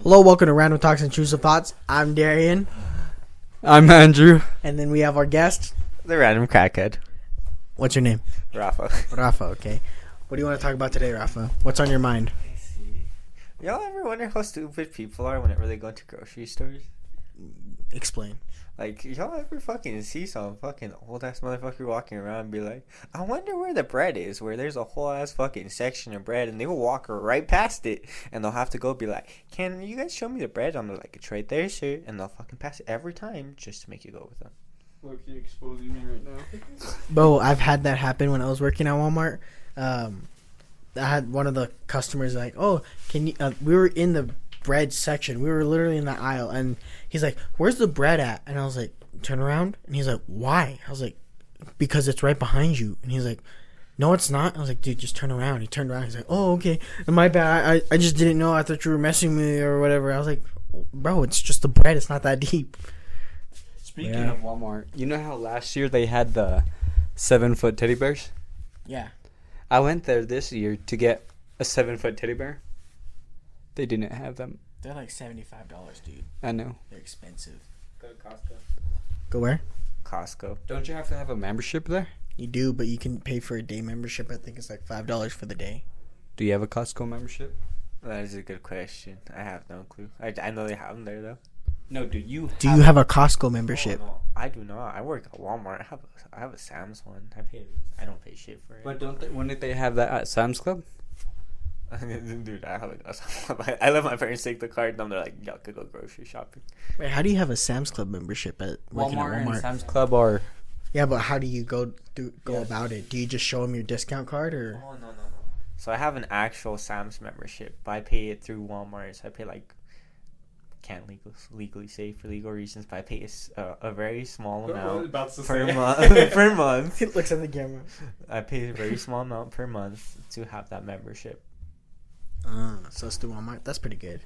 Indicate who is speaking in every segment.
Speaker 1: Hello, welcome to Random Talks and Intrusive Thoughts. I'm Darian.
Speaker 2: I'm Andrew.
Speaker 1: And then we have our guest.
Speaker 3: The random crackhead.
Speaker 1: What's your name?
Speaker 3: Rafa.
Speaker 1: Rafa, okay. What do you want to talk about today, Rafa? What's on your mind?
Speaker 3: Y'all ever wonder how stupid people are whenever they go to grocery stores?
Speaker 1: Explain.
Speaker 3: Like, y'all ever fucking see some fucking old-ass motherfucker walking around and be like, I wonder where the bread is, where there's a whole-ass fucking section of bread, and they will walk right past it, and they'll have to go be like, can you guys show me the bread? I'm like, it's right there, sir, and they'll fucking pass it every time just to make you go with them.
Speaker 2: Look, you're exposing me right now.
Speaker 1: Bro, I've had that happen when I was working at Walmart. I had one of the customers like, oh, can you, we were in the bread section. We were literally in the aisle, and he's like, where's the bread at? And I was like, turn around. And he's like, why? I was like, because it's right behind you. And he's like, no, it's not. I was like, dude, just turn around. He turned around. He's like, oh, okay. And my bad. I just didn't know. I thought you were messing with me or whatever. I was like, bro, it's just the bread. It's not that deep.
Speaker 2: Speaking of Walmart, you know how last year they had the 7-foot teddy bears?
Speaker 1: Yeah.
Speaker 2: I went there this year to get a 7-foot teddy bear. They didn't have them.
Speaker 1: They're like $75, dude.
Speaker 2: I know.
Speaker 1: They're expensive.
Speaker 3: Go to Costco.
Speaker 1: Go where?
Speaker 3: Costco.
Speaker 2: Don't you have to have a membership there?
Speaker 1: You do, but you can pay for a day membership. I think it's like $5 for the day.
Speaker 2: Do you have a Costco membership?
Speaker 3: That is a good question. I have no clue. I know they have them there, though.
Speaker 2: No, dude.
Speaker 1: Do you have a Costco membership?
Speaker 3: Oh, no, I do not. I work at Walmart. I have a Sam's one. I don't pay shit for it.
Speaker 2: But wouldn't they have that at Sam's Club?
Speaker 3: Dude, I let my parents take the card, and they're like, y'all could go grocery shopping.
Speaker 1: Wait, how do you have a Sam's Club membership at working at Walmart?
Speaker 2: And Sam's Club are...
Speaker 1: Yeah, but how do you go about it? Do you just show them your discount card, or?
Speaker 3: Oh, no. So I have an actual Sam's membership, but I pay it through Walmart. So I pay like, can't legally say for legal reasons, but I pay a very small amount per month. Per month.
Speaker 1: It looks at the camera.
Speaker 3: I pay a very small amount per month to have that membership.
Speaker 1: So it's through Walmart. That's pretty good.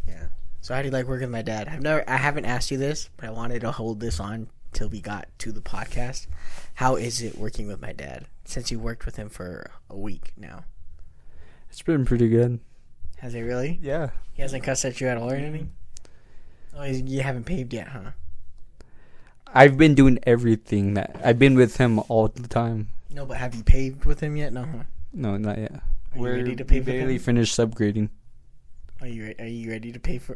Speaker 1: Yeah. So how do you like working with my dad? I haven't asked you this, but I wanted to hold this on till we got to the podcast. How is it working with my dad since you worked with him for a week now?
Speaker 2: It's been pretty good.
Speaker 1: Has it really?
Speaker 2: Yeah.
Speaker 1: He hasn't cussed at you at all or anything? Oh, you haven't paved yet, huh?
Speaker 2: I've been doing everything that... I've been with him all the time.
Speaker 1: No, but have you paved with him yet? No, huh?
Speaker 2: No, not yet.
Speaker 1: Are you ready to pave with him?
Speaker 2: We barely finished subgrading.
Speaker 1: Are you ready to pave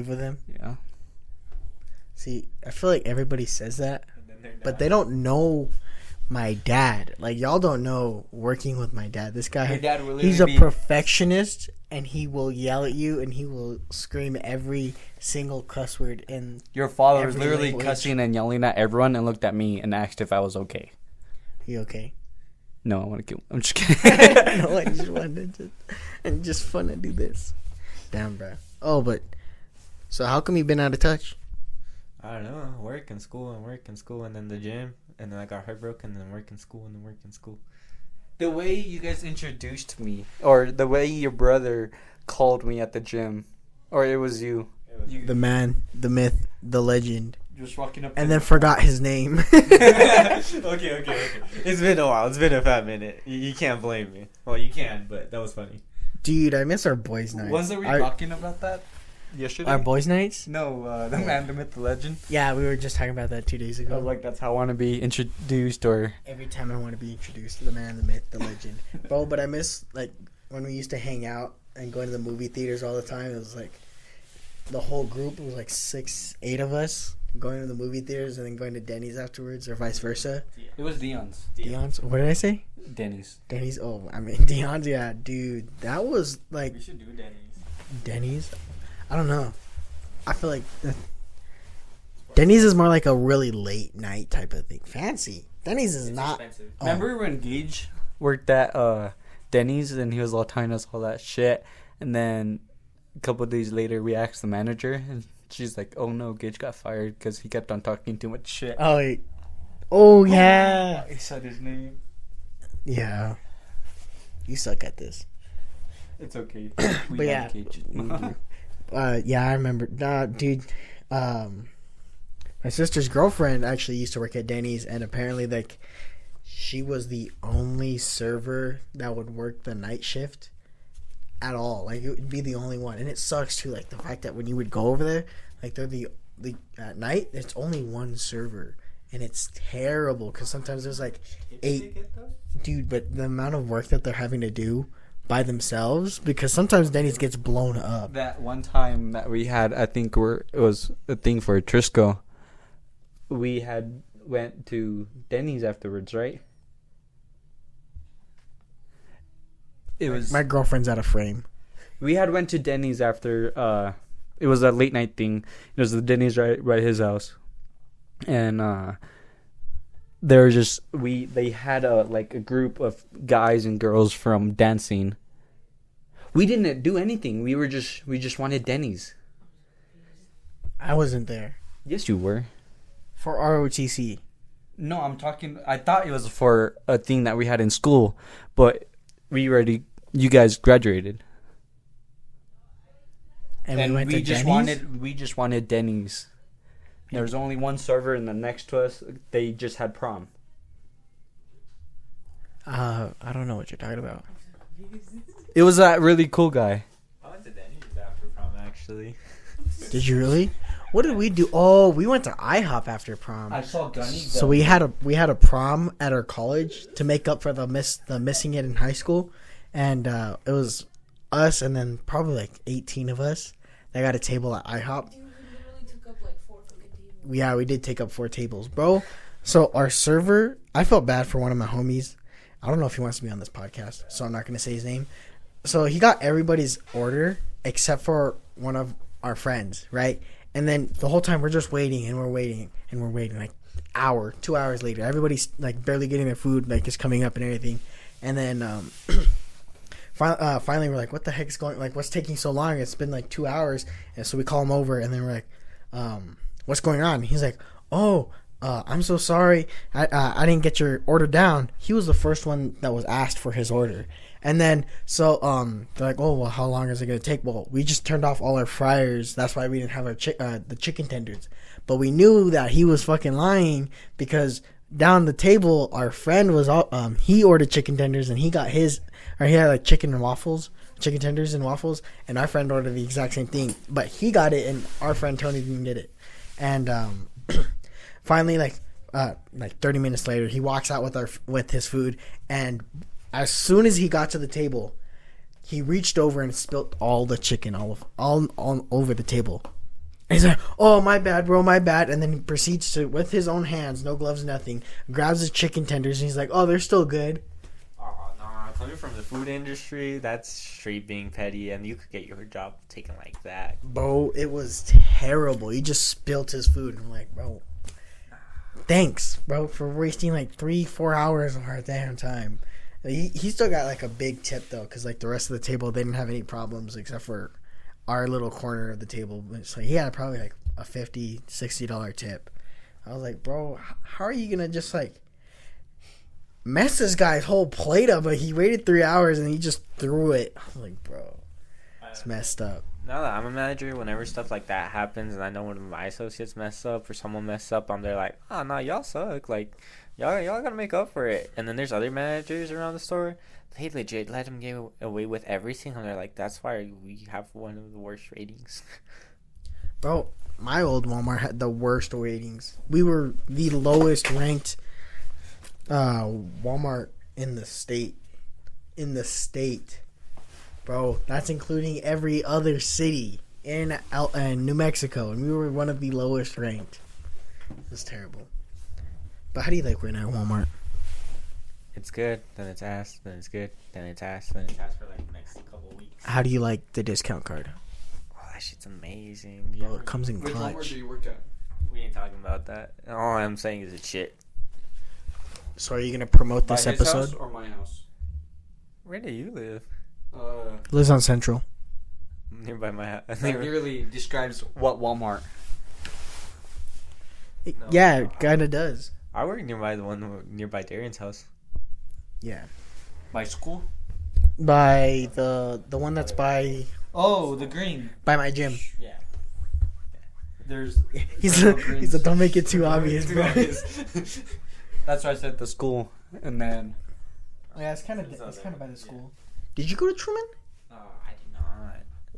Speaker 1: with him?
Speaker 2: Yeah.
Speaker 1: See, I feel like everybody says that, but they don't know my dad. Like, y'all don't know working with my dad. This guy, he's a perfectionist, and he will yell at you, and he will scream every single cuss word in
Speaker 2: your father was
Speaker 1: every
Speaker 2: literally
Speaker 1: language.
Speaker 2: cussing and yelling at everyone and looked at me and asked if I was okay.
Speaker 1: You okay?
Speaker 2: No, I want to kill. I'm just kidding.
Speaker 1: No, I just wanted to, and just fun to do this. Damn, bro. Oh, but so how come you been out of touch?
Speaker 3: I don't know. Work and school, and then the gym, and then I got heartbroken, and then work and school, and then work and school.
Speaker 2: The way you guys introduced me, or the way your brother called me at the gym, or it was you.
Speaker 1: The man, the myth, the legend.
Speaker 2: Just walking up
Speaker 1: and then forgot his name.
Speaker 3: Okay. It's been a while. It's been a fat minute. You can't blame me. Well, you can, but that was funny.
Speaker 1: Dude, I miss our boys' nights.
Speaker 2: Wasn't we talking about that yesterday?
Speaker 1: Our boys' nights?
Speaker 2: No, the man, the myth, the legend.
Speaker 1: Yeah, we were just talking about that 2 days ago.
Speaker 2: I was like, that's how I want to be introduced, or...
Speaker 1: Every time I want to be introduced, the man, the myth, the legend. Bro, but I miss, like, when we used to hang out and go to the movie theaters all the time. It was like, the whole group, it was like 8 of us going to the movie theaters and then going to Denny's afterwards, or vice versa.
Speaker 2: It was Dion's.
Speaker 1: What did I say?
Speaker 2: Denny's.
Speaker 1: Oh, I mean, Dion's, yeah. Dude, that was, like...
Speaker 3: We should do Denny's.
Speaker 1: Denny's? I don't know. I feel like Denny's is more like a really late night type of thing. Fancy. Denny's is not.
Speaker 2: Remember when Gage worked at Denny's and he was all telling us all that shit, and then a couple of days later we asked the manager and she's like, "Oh no, Gage got fired because he kept on talking too much shit."
Speaker 1: Oh yeah.
Speaker 2: He said his name. Yeah.
Speaker 1: You suck at this.
Speaker 2: It's okay.
Speaker 1: But yeah. Yeah, I remember. Dude, my sister's girlfriend actually used to work at Denny's, and apparently, like, she was the only server that would work the night shift. at all. Like, it would be the only one. And it sucks, too. Like, the fact that when you would go over there, like, they're the at night, it's only one server. And it's terrible because sometimes there's, like, 8. Dude, but the amount of work that they're having to do by themselves, because sometimes Denny's gets blown up.
Speaker 2: That one time that we had, I think it was a thing for Trisco. We had went to Denny's afterwards, right? It was
Speaker 1: My girlfriend's out of frame.
Speaker 2: we had went to Denny's after it was a late night thing. It was the Denny's right at his house. And they had a group of guys and girls from dancing. We didn't do anything. We just wanted Denny's.
Speaker 1: I wasn't there.
Speaker 2: Yes, you were.
Speaker 1: For ROTC.
Speaker 2: No, I thought it was for a thing that we had in school, but you guys graduated.
Speaker 1: And we went to Denny's?
Speaker 2: We just wanted Denny's. There was only one server, and the next to us, they just had prom.
Speaker 1: I don't know what you're talking about.
Speaker 2: It was that really cool guy.
Speaker 3: I went to Denny's after prom, actually.
Speaker 1: Did you really? What did we do? Oh, we went to IHOP after prom.
Speaker 2: I saw Gunny.
Speaker 1: So we had a prom at our college to make up for the missing it in high school, and it was us and then probably like 18 of us that got a table at IHOP.
Speaker 4: Dude, we literally took up like 4 fucking tables.
Speaker 1: Yeah, we did take up 4 tables, bro. So our server, I felt bad for one of my homies. I don't know if he wants to be on this podcast, so I'm not going to say his name. So he got everybody's order except for one of our friends, right? And then the whole time we're just waiting and we're waiting and we're waiting, like 2 hours later. Everybody's like barely getting their food, like just coming up and everything. And then finally we're like, what the heck is going, like what's taking so long? It's been like 2 hours. And so we call him over and then we're like, what's going on? He's like, I'm so sorry. I didn't get your order down. He was the first one that was asked for his order. And then, so, they're like, oh, well, how long is it going to take? Well, we just turned off all our fryers. That's why we didn't have our the chicken tenders. But we knew that he was fucking lying because down the table, our friend was, he ordered chicken tenders and he got he had like chicken tenders and waffles. And our friend ordered the exact same thing. But he got it and our friend Tony didn't get it. And, finally, like 30 minutes later, he walks out with his food, and as soon as he got to the table, he reached over and spilt all the chicken all over the table. And he's like, "Oh, my bad, bro, my bad." And then he proceeds to, with his own hands, no gloves, nothing, grabs his chicken tenders, and he's like, "Oh, they're still good."
Speaker 3: Oh, nah. Coming from the food industry, that's straight being petty, and you could get your job taken like that.
Speaker 1: Bro, it was terrible. He just spilt his food, and I'm like, bro, thanks, bro, for wasting like 3-4 hours of our damn time. He still got like a big tip though, because like the rest of the table they didn't have any problems except for our little corner of the table. So he had probably like a $50-$60 tip. I was like, bro, how are you gonna just like mess this guy's whole plate up? But he waited 3 hours and he just threw it. I was like, bro, it's messed up.
Speaker 3: Now that I'm a manager, whenever stuff like that happens and I know one of my associates mess up or someone mess up, I'm there like, oh, no, y'all suck. Like, y'all gotta make up for it. And then there's other managers around the store. They legit let them get away with everything. And they're like, that's why we have one of the worst ratings.
Speaker 1: Bro, my old Walmart had the worst ratings. We were the lowest ranked Walmart in the state. Bro, that's including every other city in New Mexico, and we were one of the lowest ranked. It was terrible. But how do you like right now at Walmart?
Speaker 3: It's good, then it's ass, then it's good, then it's ass, then it's ass for like the next couple weeks.
Speaker 1: How do you like the discount card?
Speaker 3: Oh, that shit's amazing.
Speaker 1: Oh, it comes in
Speaker 2: Which Walmart
Speaker 1: clutch.
Speaker 2: do you work at?
Speaker 3: We ain't talking about that. All I'm saying is it's shit.
Speaker 1: So are you going to promote this
Speaker 2: By his
Speaker 1: episode?
Speaker 2: house or my house?
Speaker 3: Where do you live?
Speaker 1: Lives on Central.
Speaker 3: Nearby my house.
Speaker 2: That really describes what Walmart.
Speaker 1: Yeah, it kind of does.
Speaker 3: I work nearby the one nearby Darian's house.
Speaker 1: Yeah.
Speaker 2: By school?
Speaker 1: By the one that's by
Speaker 2: Oh, the green.
Speaker 1: my gym.
Speaker 3: Yeah.
Speaker 2: There's.
Speaker 1: He's a don't make it too obvious, bro.
Speaker 2: That's why I said the school, and then.
Speaker 1: Oh, yeah, it's kind of by the school. Did you go to Truman?
Speaker 3: I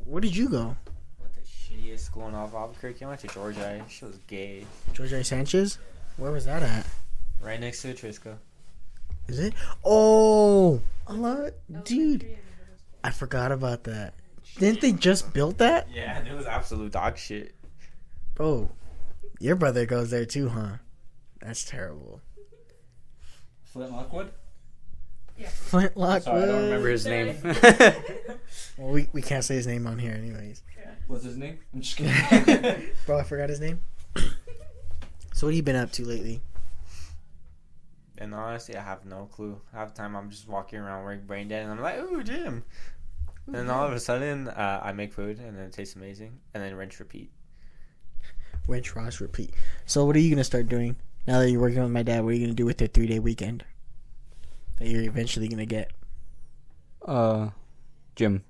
Speaker 1: Where did you go?
Speaker 3: What the shittiest school in off Albuquerque? I went to Georgia. She was gay.
Speaker 1: George Sanchez? Where was that at?
Speaker 3: Right next to Trisco.
Speaker 1: Is it? Oh, I love it. Dude,
Speaker 4: Elementary and middle school.
Speaker 1: I forgot about that. Didn't they just build that?
Speaker 3: Yeah, and it was absolute dog shit.
Speaker 1: Oh, your brother goes there too, huh? That's terrible.
Speaker 2: Flint Lockwood?
Speaker 1: Flintlock.
Speaker 2: Sorry, I don't remember his
Speaker 4: Sorry.
Speaker 2: name.
Speaker 1: Well, we can't say his name on here, anyways.
Speaker 2: What's his name? I'm just kidding.
Speaker 1: Bro, I forgot his name. So, what have you been up to lately?
Speaker 3: And honestly, I have no clue. Half the time, I'm just walking around wearing brain dead, and I'm like, ooh, gym. And then all of a sudden, I make food, and then it tastes amazing, and then rinse, repeat.
Speaker 1: Rinse, Ross, repeat. So, what are you gonna start doing now that you're working with my dad? What are you gonna do with your 3-day weekend that you're eventually gonna get?
Speaker 2: Gym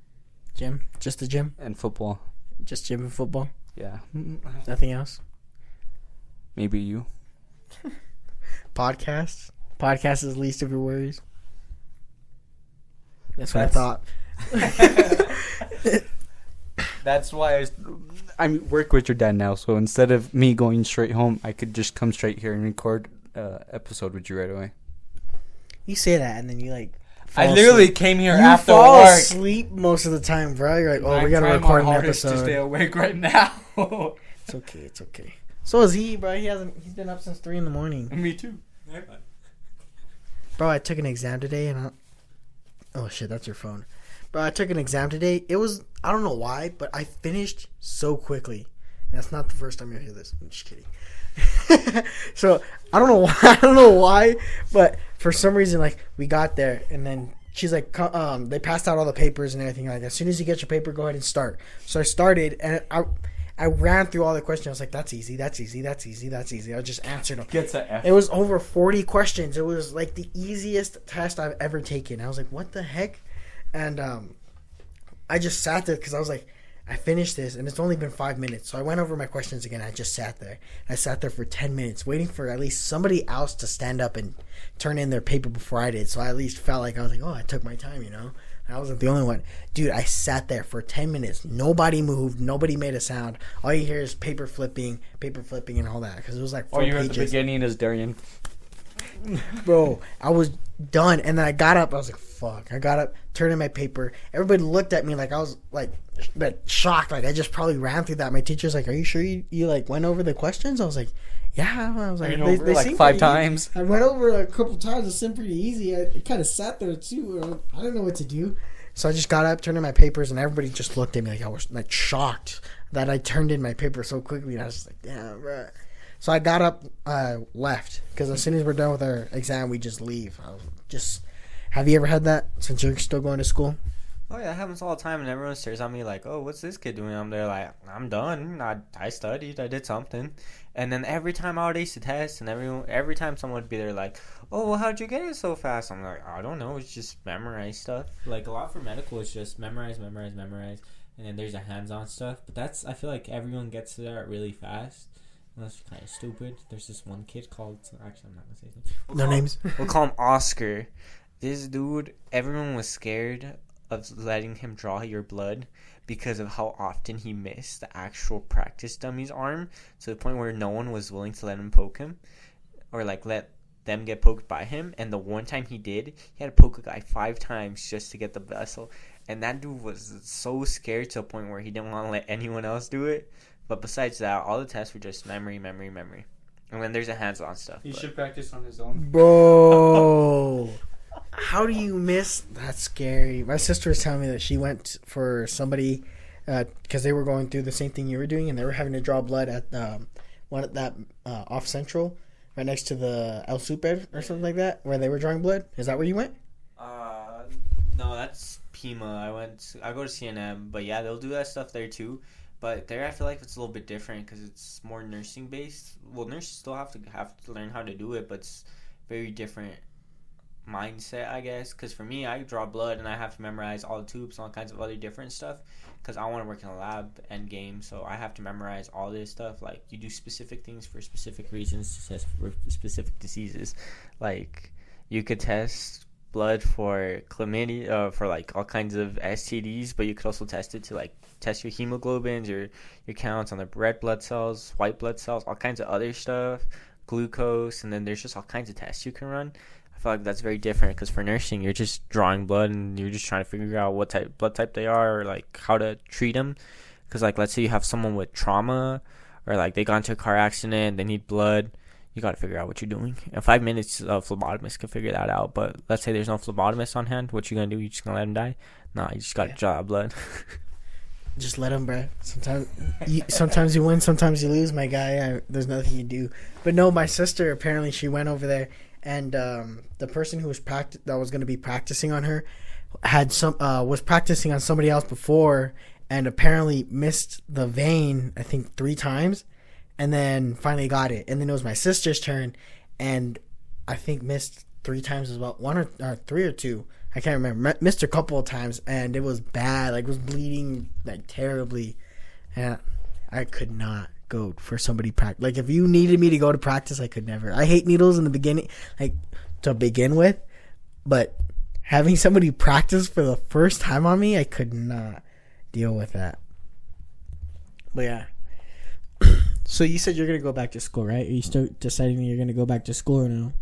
Speaker 1: Gym? Just the gym?
Speaker 2: and football.
Speaker 1: Just gym and football?
Speaker 2: Yeah.
Speaker 1: Nothing else?
Speaker 2: Maybe you.
Speaker 1: Podcast? Podcast is the least of your worries. That's what
Speaker 2: That's-
Speaker 1: I thought.
Speaker 2: That's why I work with your dad now. So instead of me going straight home, I could just come straight here and record episode with you right away.
Speaker 1: You say that and then you like.
Speaker 2: I
Speaker 1: fall
Speaker 2: literally
Speaker 1: asleep.
Speaker 2: came here
Speaker 1: You
Speaker 2: after
Speaker 1: fall
Speaker 2: work.
Speaker 1: asleep most of the time, bro. You're like, oh,
Speaker 2: I'm
Speaker 1: we gotta
Speaker 2: trying my
Speaker 1: record an
Speaker 2: hardest to stay
Speaker 1: episode.
Speaker 2: awake right now.
Speaker 1: It's okay. It's okay. So is he, bro. He's been up since 3 a.m.
Speaker 2: Me too.
Speaker 1: Bro, I took an exam today and oh shit, that's your phone. Bro, I took an exam today. It was, I don't know why, but I finished so quickly. And that's not the first time you hear this. I'm just kidding. So I don't know why, but for some reason, like, we got there and then she's like, they passed out all the papers and everything. Like, as soon as you get your paper, go ahead and start. So I started and I ran through all the questions. I was like, that's easy, that's easy, that's easy, that's easy. I just answered them.
Speaker 2: Gets an F.
Speaker 1: It was over 40 questions. It was like the easiest test I've ever taken. I was like, what the heck? And I just sat there because I was like, I finished this and it's only been 5 minutes. So I went over my questions again. I just sat there. I sat there for 10 minutes waiting for at least somebody else to stand up and turn in their paper before I did. So I at least felt like I was like, oh, I took my time, you know? I wasn't the only one. Dude, I sat there for 10 minutes. Nobody moved. Nobody made a sound. All you hear is paper flipping and all that. Because it was like 4
Speaker 2: All you heard
Speaker 1: pages.
Speaker 2: at the beginning is Darian.
Speaker 1: Bro, I was done. And then I got up. I was like, fuck. I got up, turned in my paper. Everybody looked at me like I was like shocked. Like I just probably ran through that. My teacher's like, are you sure you like went over the questions? I was like, yeah. I was like,
Speaker 2: They like
Speaker 1: seem
Speaker 2: 5
Speaker 1: pretty
Speaker 2: times.
Speaker 1: easy. I went over a couple times. It seemed pretty easy. I kind of sat there too. I didn't know what to do. So I just got up, turned in my papers, and everybody just looked at me like I was like shocked that I turned in my paper so quickly. And I was just like, damn, bro. So I got up, left, because as soon as we're done with our exam, we just leave. Have you ever had that since you're still going to school?
Speaker 3: Oh yeah, that happens all the time, and everyone stares at me like, "Oh, what's this kid doing?" I'm there like, "I'm done. I studied. I did something." And then every time I would ace the test, and every time someone would be there like, "Oh, well, how'd you get it so fast?" I'm like, "I don't know. It's just memorize stuff." Like a lot for medical is just memorize, and then there's a hands-on stuff. But I feel like everyone gets to that really fast. Unless you're kind of stupid. There's this one kid called. Actually, I'm not gonna say his name.
Speaker 1: No names.
Speaker 3: We'll call him Oscar. This dude, everyone was scared of letting him draw your blood because of how often he missed the actual practice dummy's arm, to the point where no one was willing to let him poke him or like let them get poked by him. And the one time he did, he had to poke a guy 5 times just to get the vessel. And that dude was so scared to the point where he didn't want to let anyone else do it. But besides that, all the tests were just memory. And then there's a hands-on stuff.
Speaker 2: He
Speaker 3: but-
Speaker 2: should practice on his own.
Speaker 1: Bro, how do you miss? That's scary. My sister was telling me that she went for somebody because they were going through the same thing you were doing, and they were having to draw blood at one at that off Central, right next to the El Super or something like that, where they were drawing blood. Is that where you went?
Speaker 3: No, that's Pima. I go to CNM, but yeah, they'll do that stuff there too. But there, I feel like it's a little bit different because it's more nursing based. Well, nurses still have to learn how to do it, but it's very different mindset, I guess. Because for me, I draw blood and I have to memorize all the tubes, all kinds of other different stuff. Because I want to work in a lab end game, so I have to memorize all this stuff. Like, you do specific things for specific reasons to test for specific diseases. Like, you could test blood for chlamydia, for like all kinds of STDs, but you could also test it to like test your hemoglobins, your counts on the red blood cells, white blood cells, all kinds of other stuff, glucose, and then there's just all kinds of tests you can run. I feel like that's very different because for nursing, you're just drawing blood and you're just trying to figure out what type blood type they are or like how to treat them. Because like let's say you have someone with trauma or like they got into a car accident, they need blood. You got to figure out what you're doing. In 5 minutes, a phlebotomist can figure that out. But let's say there's no phlebotomist on hand. What you going to do? You just going to let him die? Nah, you just got to draw blood.
Speaker 1: Just let him, bro. Sometimes you win, sometimes you lose, my guy. There's nothing you do. But no, my sister, apparently she went over there. And the person who was that was going to be practicing on her was practicing on somebody else before and apparently missed the vein, I think, 3 times. And then finally got it. And then it was my sister's turn. And I think missed 3 times as well. 1 or 3 or 2. I can't remember. Missed a couple of times. And it was bad. Like, it was bleeding, like, terribly. And I could not go for somebody practice. Like, if you needed me to go to practice, I could never. I hate needles in the beginning, like, to begin with. But having somebody practice for the first time on me, I could not deal with that. But, yeah. So you said you're going to go back to school, right? Are you still deciding you're going to go back to school or no?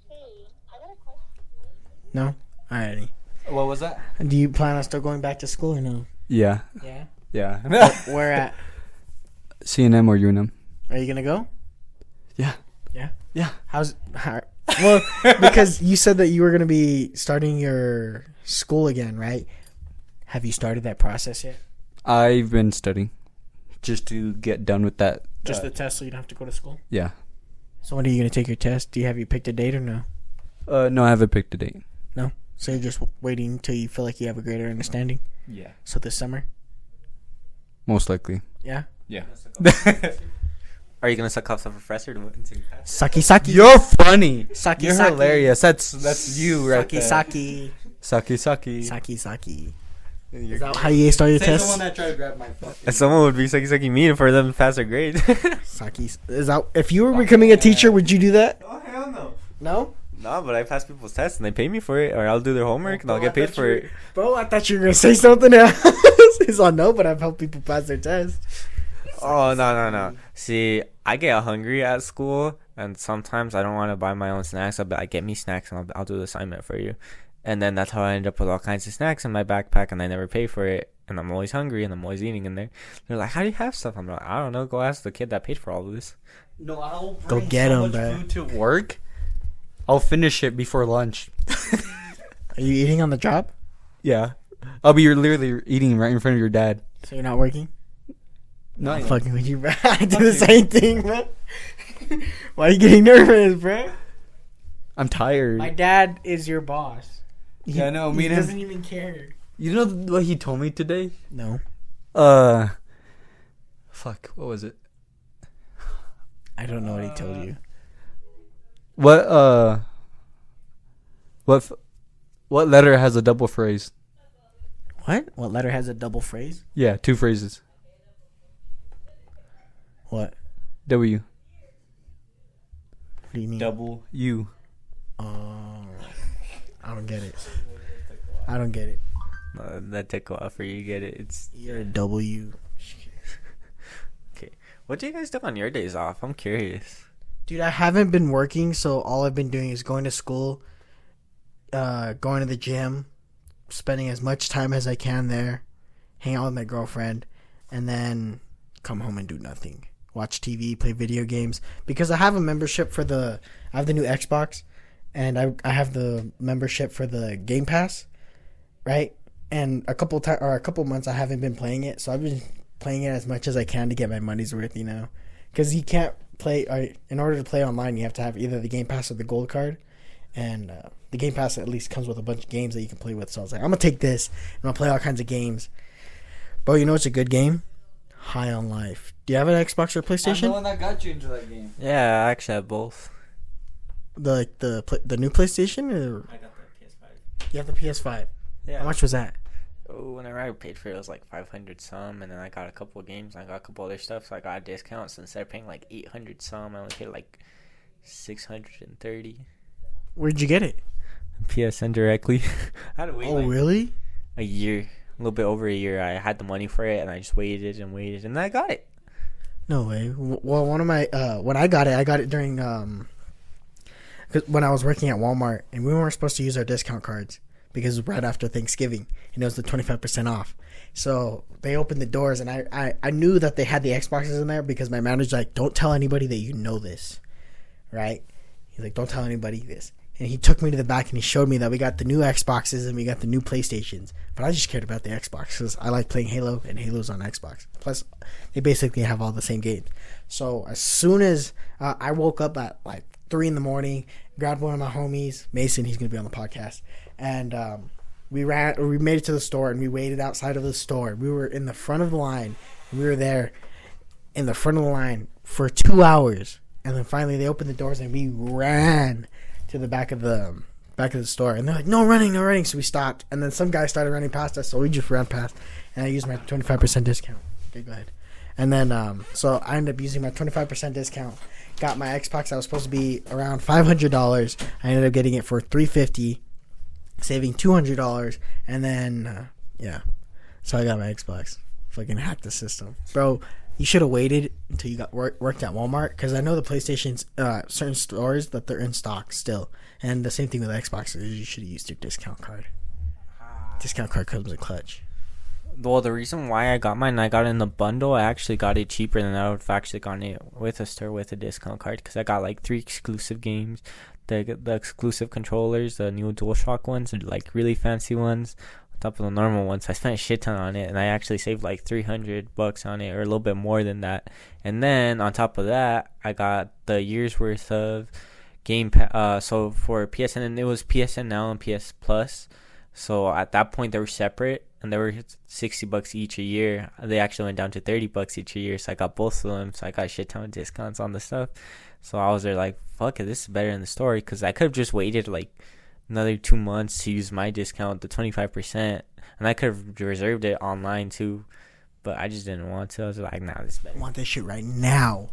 Speaker 5: Hey, I got a question.
Speaker 1: No? Alrighty.
Speaker 2: What was that?
Speaker 1: Do you plan on still going back to school or no?
Speaker 2: Yeah.
Speaker 1: Yeah?
Speaker 2: Yeah.
Speaker 1: Where at?
Speaker 2: CNM or UNM?
Speaker 1: Are you going to go?
Speaker 2: Yeah.
Speaker 1: Yeah?
Speaker 2: Yeah.
Speaker 1: Well, because you said that you were going to be starting your school again, right? Have you started that process yet?
Speaker 2: I've been studying just to get done with that.
Speaker 1: Just the test so you don't have to go to school?
Speaker 2: Yeah.
Speaker 1: So when are you going to take your test? Have you picked a date or no?
Speaker 2: No, I haven't picked a date.
Speaker 1: No? So you're just waiting until you feel like you have a greater understanding?
Speaker 2: Yeah.
Speaker 1: So this summer?
Speaker 2: Most likely.
Speaker 1: Yeah?
Speaker 2: Yeah.
Speaker 3: Are you going to suck off the professor to
Speaker 1: Saki saki.
Speaker 2: You're funny.
Speaker 1: Saki
Speaker 2: You're
Speaker 1: saki.
Speaker 2: hilarious. That's you right
Speaker 1: Saki
Speaker 2: there.
Speaker 1: saki.
Speaker 2: Saki saki.
Speaker 1: Saki saki. Is that how you start your test?
Speaker 2: that tried to grab my fucking...
Speaker 3: Someone would be sucky me for them to pass their grade.
Speaker 1: Saki. Is that if you were becoming a teacher, would you do that?
Speaker 3: Oh, hell no.
Speaker 1: No?
Speaker 3: No, but I pass people's tests and they pay me for it, or I'll do their homework and I'll get paid for it.
Speaker 1: Bro, I thought you were gonna say something else. He's all no, but I've helped people pass their test.
Speaker 3: Oh, no. See, I get hungry at school, and sometimes I don't want to buy my own snacks. I'll be like, get me snacks, and I'll do the assignment for you. And then that's how I end up with all kinds of snacks in my backpack, and I never pay for it. And I'm always hungry, and I'm always eating in there. They're like, how do you have stuff? I'm like, I don't know. Go ask the kid that paid for all of this.
Speaker 2: No, I'll
Speaker 1: Go
Speaker 2: bring
Speaker 1: get
Speaker 2: so
Speaker 1: 'em,
Speaker 2: much
Speaker 1: bro.
Speaker 2: food to work. I'll finish it before lunch.
Speaker 1: Are you eating on the job?
Speaker 2: Yeah. I'll be literally eating right in front of your dad.
Speaker 1: So you're not working?
Speaker 2: No,
Speaker 1: I'm fucking with you, bro. I do the same thing, bro. Why are you getting nervous, bro?
Speaker 2: I'm tired.
Speaker 1: My dad is your boss.
Speaker 2: Yeah, I know, me
Speaker 1: He
Speaker 2: and him-
Speaker 1: doesn't even care.
Speaker 2: You know what he told me today?
Speaker 1: No.
Speaker 2: Fuck, what was it?
Speaker 1: I don't know what he told you.
Speaker 2: What letter has a double phrase?
Speaker 1: What? What letter has a double phrase?
Speaker 2: Yeah, 2 phrases.
Speaker 1: What?
Speaker 2: W.
Speaker 1: What do you mean?
Speaker 2: Double U.
Speaker 1: Oh. I don't get it. I don't get it.
Speaker 3: That took a while for you to get it.
Speaker 1: You're a W.
Speaker 3: Okay. What do you guys do on your days off? I'm curious.
Speaker 1: Dude, I haven't been working, so all I've been doing is going to school, going to the gym, spending as much time as I can there, hang out with my girlfriend, and then come home and do nothing. Watch TV, play video games. Because I have a membership for I have the new Xbox, and I have the membership for the Game Pass, right? And a couple months I haven't been playing it, so I've been playing it as much as I can to get my money's worth, you know? Because you can't play, in order to play online, you have to have either the Game Pass or the Gold Card. And the Game Pass at least comes with a bunch of games that you can play with. So I was like, I'm going to take this, and I'm going to play all kinds of games. Bro, you know what's a good game? High on Life. Do you have an Xbox or PlayStation?
Speaker 2: I'm the one that got you into that game.
Speaker 3: Yeah, I actually have both.
Speaker 1: The new PlayStation? Or
Speaker 3: I got the PS5.
Speaker 1: you have the PS5.
Speaker 3: Yeah.
Speaker 1: How much was that?
Speaker 3: Whenever I paid for it, it was like 500 some, and then I got a couple of games. I got a couple other stuff, so I got a discount. So instead of paying like 800 some, I only paid like 630.
Speaker 1: Where'd you get it?
Speaker 3: PSN directly. I had to wait
Speaker 1: really?
Speaker 3: a year, a little bit over a year. I had the money for it, and I just waited, and I got it.
Speaker 1: No way. Well, one of my when I got it during 'cause when I was working at Walmart, and we weren't supposed to use our discount cards because it was right after Thanksgiving, and it was the 25% off. So they opened the doors, and I knew that they had the Xboxes in there because my manager's like, "Don't tell anybody that you know this," right? He's like, "Don't tell anybody this." And he took me to the back and he showed me that we got the new Xboxes and we got the new PlayStations. But I just cared about the Xbox because I like playing Halo, and Halo's on Xbox. Plus, they basically have all the same games. So as soon as I woke up at like 3 in the morning, grabbed one of my homies, Mason, he's going to be on the podcast, and we made it to the store, and we waited outside of the store. We were in the front of the line. We were there in the front of the line for 2 hours. And then finally they opened the doors, and we ran to the back of the store, and they're like, no running, so we stopped, and then some guy started running past us, so we just ran past, and I used my 25% discount. Okay, go ahead. And then so I ended up using my 25% discount, got my Xbox that was supposed to be around $500. I ended up getting it for $350, saving $200, and then yeah, so I got my Xbox. Fucking hacked the system, bro. You should have waited until you got worked at Walmart, because I know the PlayStation's certain stores that they're in stock still, and the same thing with Xboxes. You should have used your discount card. Discount card comes in clutch.
Speaker 3: Well, the reason why I got mine, I got it in the bundle. I actually got it cheaper than I would have actually gotten it with a store with a discount card, because I got like 3 exclusive games, the exclusive controllers, the new DualShock ones, and like really fancy ones. Top of the normal ones. I spent a shit ton on it, and I actually saved like $300 on it, or a little bit more than that. And then on top of that, I got the year's worth of game so for PSN, and it was PSN Now and PS Plus. So at that point they were separate, and they were $60 each a year. They actually went down to $30 each a year, so I got both of them. So I got a shit ton of discounts on the stuff. So I was there like, fuck it, this is better than the store, because I could have just waited like another 2 months to use my discount, the 25%, and I could have reserved it online too, but I just didn't want to. I was like, nah, this is better.
Speaker 1: I want this shit right now.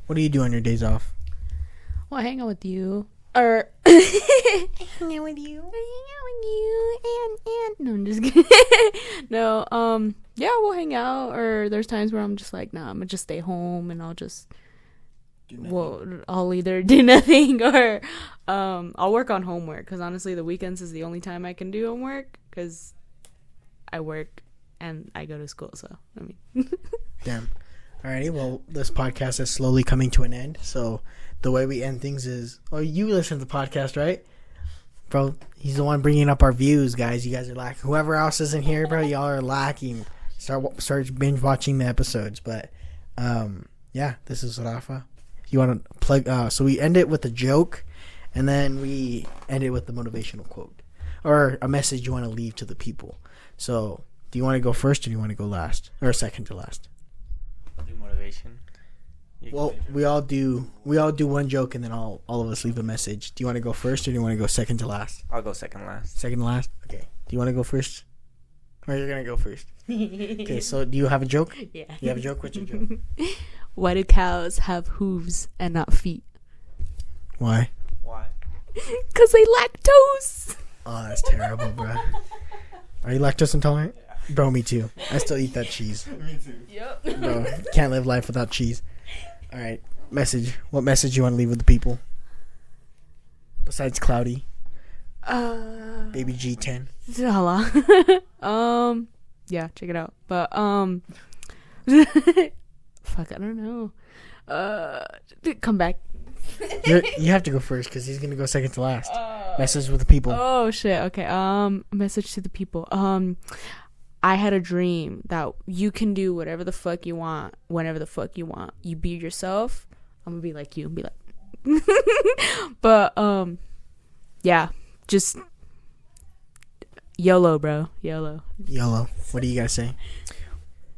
Speaker 1: What do you do on your days off?
Speaker 4: Well, I hang out with you. Or
Speaker 1: Hang out with you.
Speaker 4: and no, I'm just kidding. No, yeah, we'll hang out. Or there's times where I'm just like, nah, I'm gonna just stay home, and I'll just I'll either do nothing, or I'll work on homework, because honestly the weekends is the only time I can do homework, because I work and I go to school. So I mean
Speaker 1: Damn. Alrighty, well, this podcast is slowly coming to an end, so the way we end things is, you listen to the podcast, right? Bro, he's the one bringing up our views, guys. You guys are lacking. Whoever else isn't here, bro, y'all are lacking. Start binge watching the episodes. But yeah, this is Rafa. You want to plug? So we end it with a joke, and then we end it with the motivational quote, or a message you want to leave to the people. So, do you want to go first, or do you want to go last, or second to last?
Speaker 3: I'll do motivation.
Speaker 1: Well, we all do one joke, and then all of us leave a message. Do you want to go first, or do you want to go second to last?
Speaker 3: I'll go second last.
Speaker 1: Second to last. Okay. Do you want to go first, or you're gonna go first? Okay. So, do you have a joke?
Speaker 4: Yeah.
Speaker 1: You have a joke? What's your joke?
Speaker 4: Why do cows have hooves and not feet?
Speaker 1: Why?
Speaker 3: Why?
Speaker 4: Because they lactose.
Speaker 1: Oh, that's terrible, bro. Are you lactose intolerant? Bro, me too. I still eat that cheese.
Speaker 3: Me too.
Speaker 4: Yep.
Speaker 1: Bro, can't live life without cheese. All right, message. What message you want to leave with the people? Besides Cloudy, Baby G10.
Speaker 4: Holla. Yeah, check it out. But fuck, I don't know. Come back.
Speaker 1: You have to go first, because he's gonna go second to last. Message with the people.
Speaker 4: Oh shit. Okay. Message to the people. I had a dream that you can do whatever the fuck you want, whenever the fuck you want. You be yourself. I'm gonna be like you. Be like, but yeah, just YOLO, bro. YOLO.
Speaker 1: YOLO. What do you guys say?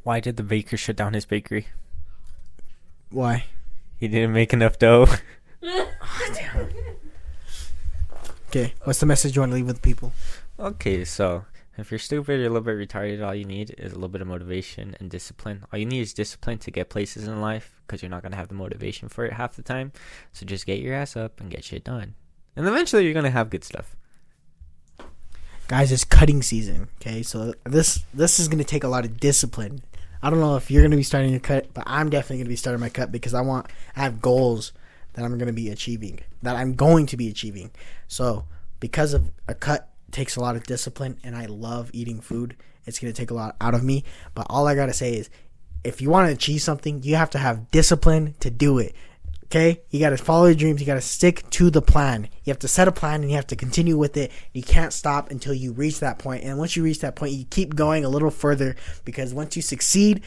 Speaker 3: Why did the baker shut down his bakery?
Speaker 1: Why?
Speaker 3: He didn't make enough dough.
Speaker 1: Okay, what's the message you want to leave with the people?
Speaker 3: Okay, so if you're stupid or a little bit retarded, all you need is a little bit of motivation and discipline. All you need is discipline to get places in life, because you're not going to have the motivation for it half the time. So just get your ass up and get shit done. And eventually you're going to have good stuff.
Speaker 1: guys, it's cutting season. Okay, so this is gonna take a lot of discipline. I don't know if you're gonna be starting your cut, but I'm definitely gonna be starting my cut because I have goals that I'm going to be achieving. So because of a cut takes a lot of discipline, and I love eating food, it's going to take a lot out of me. But all I got to say is, if you want to achieve something, you have to have discipline to do it. Okay? You got to follow your dreams. You got to stick to the plan. You have to set a plan, and you have to continue with it. You can't stop until you reach that point. And once you reach that point, you keep going a little further, because once you succeed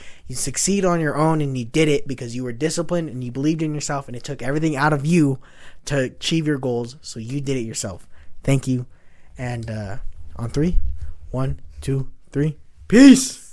Speaker 1: on your own, and you did it because you were disciplined and you believed in yourself, and it took everything out of you to achieve your goals. So you did it yourself. Thank you. And on 3, 1, 2, 3, peace.